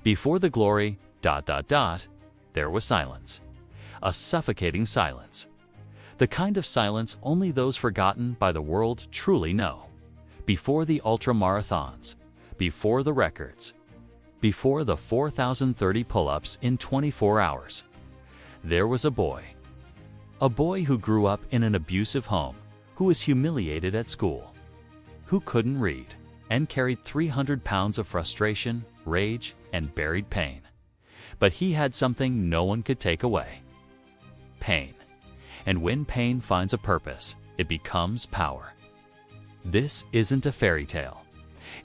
Before the glory, ... there was silence. A suffocating silence. The kind of silence only those forgotten by the world truly know. Before the ultramarathons, before the records, before the 4,030 pull-ups in 24 hours, there was a boy. A boy who grew up in an abusive home, who was humiliated at school, who couldn't read, and carried 300 pounds of frustration, rage, and buried pain. But he had something no one could take away: pain. And when pain finds a purpose, it becomes power. This isn't a fairy tale.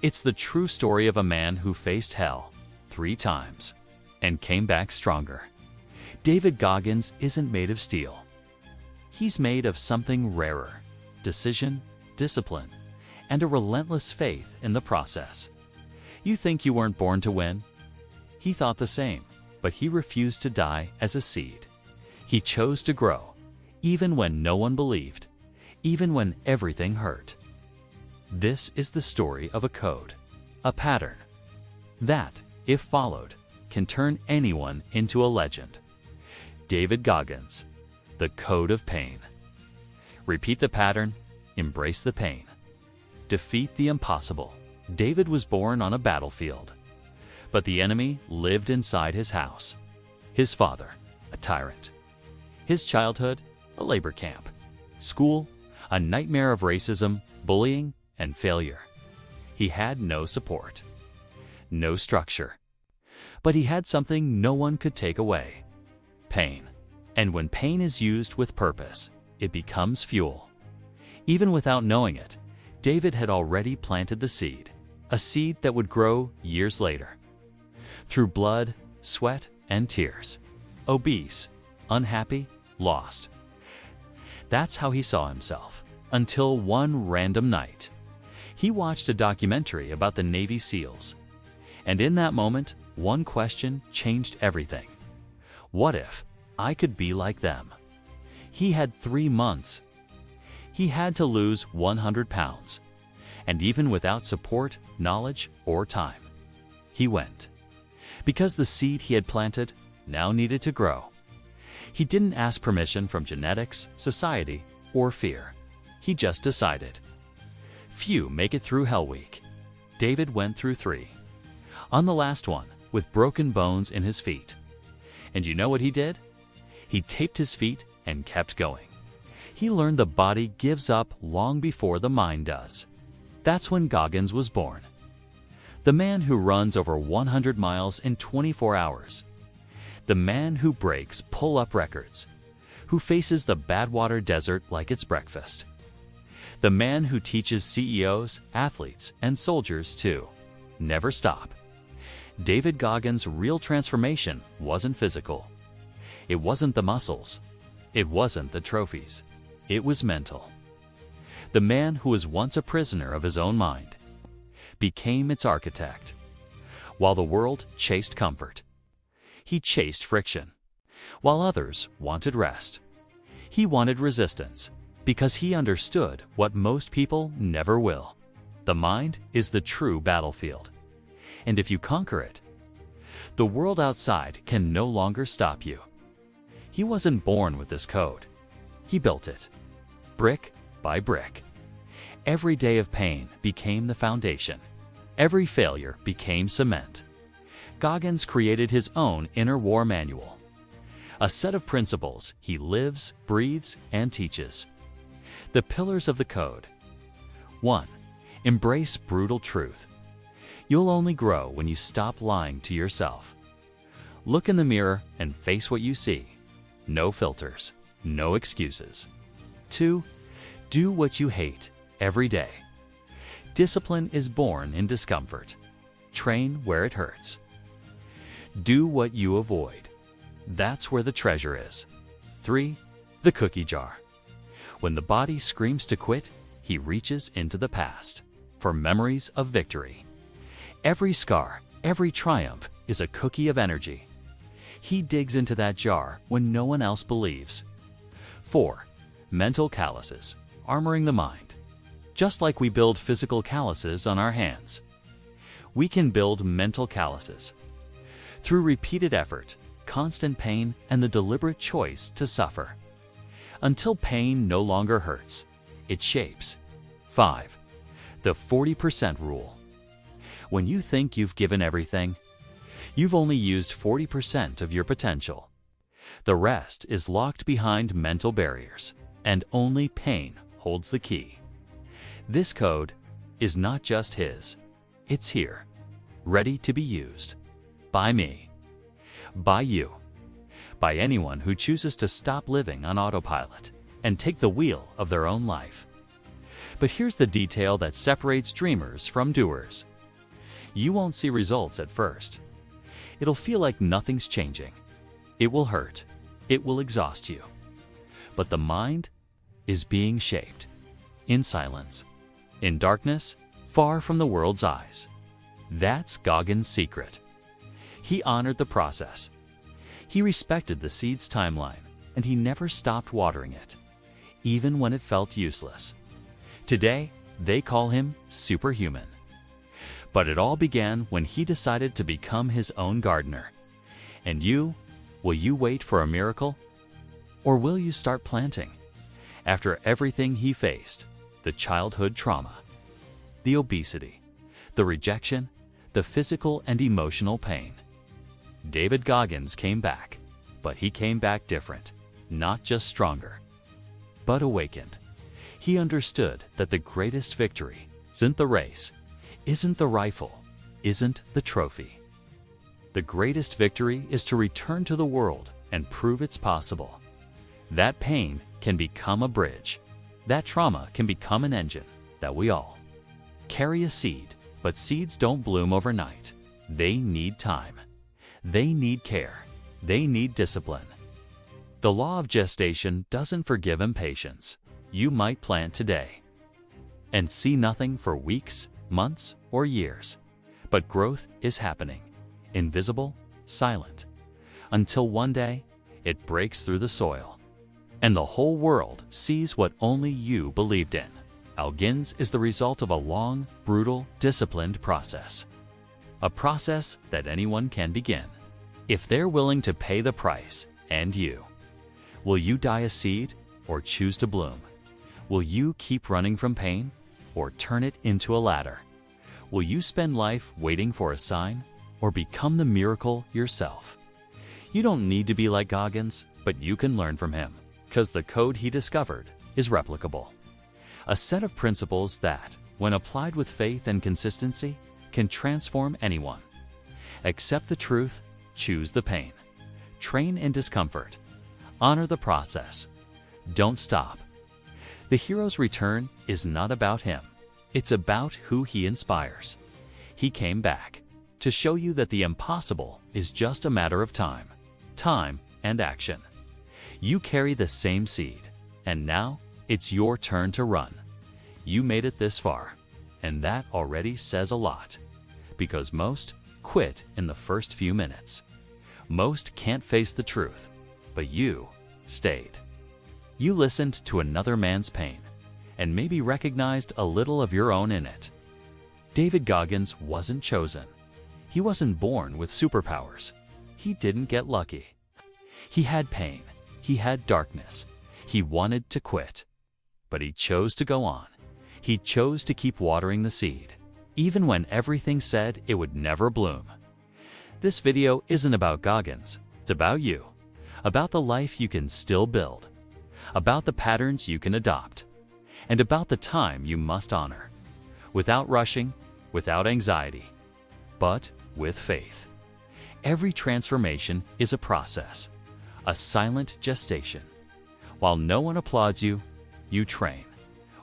It's the true story of a man who faced hell 3 times and came back stronger. David Goggins isn't made of steel. He's made of something rarer: decision, discipline, and a relentless faith in the process. You think you weren't born to win? He thought the same, but he refused to die as a seed. He chose to grow, even when no one believed, even when everything hurt. This is the story of a code, a pattern, that, if followed, can turn anyone into a legend. David Goggins, the code of pain. Repeat the pattern, embrace the pain. Defeat the impossible. David was born on a battlefield, but the enemy lived inside his house. His father, a tyrant. His childhood, a labor camp. School, a nightmare of racism, bullying, and failure. He had no support, no structure. But he had something no one could take away: pain. And when pain is used with purpose, it becomes fuel. Even without knowing it, David had already planted the seed, a seed that would grow years later. Through blood, sweat, and tears. Obese, unhappy, lost. That's how he saw himself, until one random night. He watched a documentary about the Navy SEALs. And in that moment, one question changed everything. What if I could be like them? He had 3 months. He had to lose 100 pounds. And even without support, knowledge, or time, he went. Because the seed he had planted now needed to grow. He didn't ask permission from genetics, society, or fear. He just decided. Few make it through Hell Week. David went through 3. On the last one, with broken bones in his feet. And you know what he did? He taped his feet and kept going. He learned the body gives up long before the mind does. That's when Goggins was born. The man who runs over 100 miles in 24 hours. The man who breaks pull-up records. Who faces the Badwater Desert like it's breakfast. The man who teaches CEOs, athletes, and soldiers to never stop. David Goggins' real transformation wasn't physical. It wasn't the muscles. It wasn't the trophies. It was mental. The man who was once a prisoner of his own mind became its architect. While the world chased comfort, he chased friction. While others wanted rest, he wanted resistance, because he understood what most people never will. The mind is the true battlefield. And if you conquer it, the world outside can no longer stop you. He wasn't born with this code. He built it, brick by brick. Every day of pain became the foundation. Every failure became cement. Goggins created his own inner war manual, a set of principles he lives, breathes, and teaches. The pillars of the code. 1. Embrace brutal truth. You'll only grow when you stop lying to yourself. Look in the mirror and face what you see. No filters, no excuses. 2. Do what you hate every day. Discipline is born in discomfort. Train where it hurts. Do what you avoid. That's where the treasure is. 3. The cookie jar. When the body screams to quit, he reaches into the past for memories of victory. Every scar, every triumph is a cookie of energy. He digs into that jar when no one else believes. 4. Mental calluses, armoring the mind. Just like we build physical calluses on our hands, we can build mental calluses. through repeated effort, constant pain, and the deliberate choice to suffer. Until pain no longer hurts, it shapes. 5. The 40% rule. When you think you've given everything, you've only used 40% of your potential. The rest is locked behind mental barriers, and only pain holds the key. This code is not just his. It's here, ready to be used. By me. By you. By anyone who chooses to stop living on autopilot and take the wheel of their own life. But here's the detail that separates dreamers from doers. You won't see results at first. It'll feel like nothing's changing. It will hurt. It will exhaust you. But the mind is being shaped. In silence. In darkness, far from the world's eyes. That's Goggins' secret. He honored the process. He respected the seed's timeline, and he never stopped watering it, even when it felt useless. Today, they call him superhuman. But it all began when he decided to become his own gardener. And you, will you wait for a miracle? Or will you start planting? After everything he faced, the childhood trauma, the obesity, the rejection, the physical and emotional pain. David Goggins came back, but he came back different, not just stronger, but awakened. He understood that the greatest victory isn't the race, isn't the rifle, isn't the trophy. The greatest victory is to return to the world and prove it's possible. That pain can become a bridge. That trauma can become an engine that we all carry a seed, but seeds don't bloom overnight. They need time. They need care. They need discipline. The law of gestation doesn't forgive impatience. You might plant today and see nothing for weeks, months, or years. But growth is happening, invisible, silent, until one day it breaks through the soil, and the whole world sees what only you believed in. Goggins is the result of a long, brutal, disciplined process. A process that anyone can begin, if they're willing to pay the price. And you? Will you die a seed or choose to bloom? Will you keep running from pain or turn it into a ladder? Will you spend life waiting for a sign or become the miracle yourself? You don't need to be like Goggins, but you can learn from him, because the code he discovered is replicable. A set of principles that, when applied with faith and consistency, can transform anyone. Accept the truth, choose the pain. Train in discomfort. Honor the process. Don't stop. The hero's return is not about him. It's about who he inspires. He came back to show you that the impossible is just a matter of time. Time and action. You carry the same seed, and now it's your turn to run. You made it this far, and that already says a lot. Because most quit in the first few minutes. Most can't face the truth, but you stayed. You listened to another man's pain, and maybe recognized a little of your own in it. David Goggins wasn't chosen. He wasn't born with superpowers. He didn't get lucky. He had pain. He had darkness. He wanted to quit. But he chose to go on. He chose to keep watering the seed, even when everything said it would never bloom. This video isn't about Goggins. It's about you. About the life you can still build. About the patterns you can adopt. And about the time you must honor. Without rushing, without anxiety, but with faith. Every transformation is a process, a silent gestation. While no one applauds you, you train.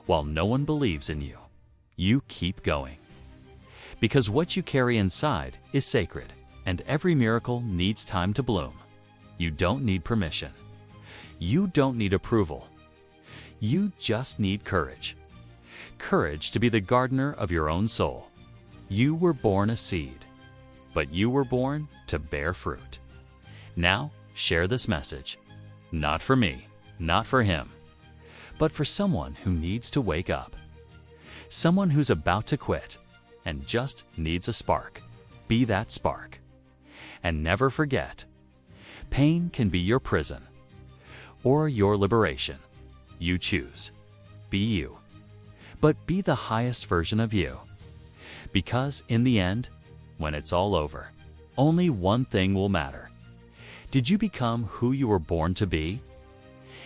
While no one believes in you, you keep going. Because what you carry inside is sacred, and every miracle needs time to bloom. You don't need permission. You don't need approval. You just need courage. Courage to be the gardener of your own soul. You were born a seed, but you were born to bear fruit. Now, share this message. Not for me, not for him, but for someone who needs to wake up. Someone who's about to quit and just needs a spark. Be that spark. And never forget, pain can be your prison or your liberation. You choose. Be you. But be the highest version of you. Because in the end, when it's all over, only one thing will matter. Did you become who you were born to be?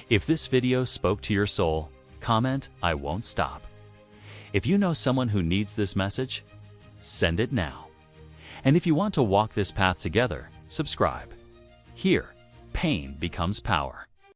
If this video spoke to your soul, comment, "I won't stop." If you know someone who needs this message, send it now. And if you want to walk this path together, subscribe. Here, pain becomes power.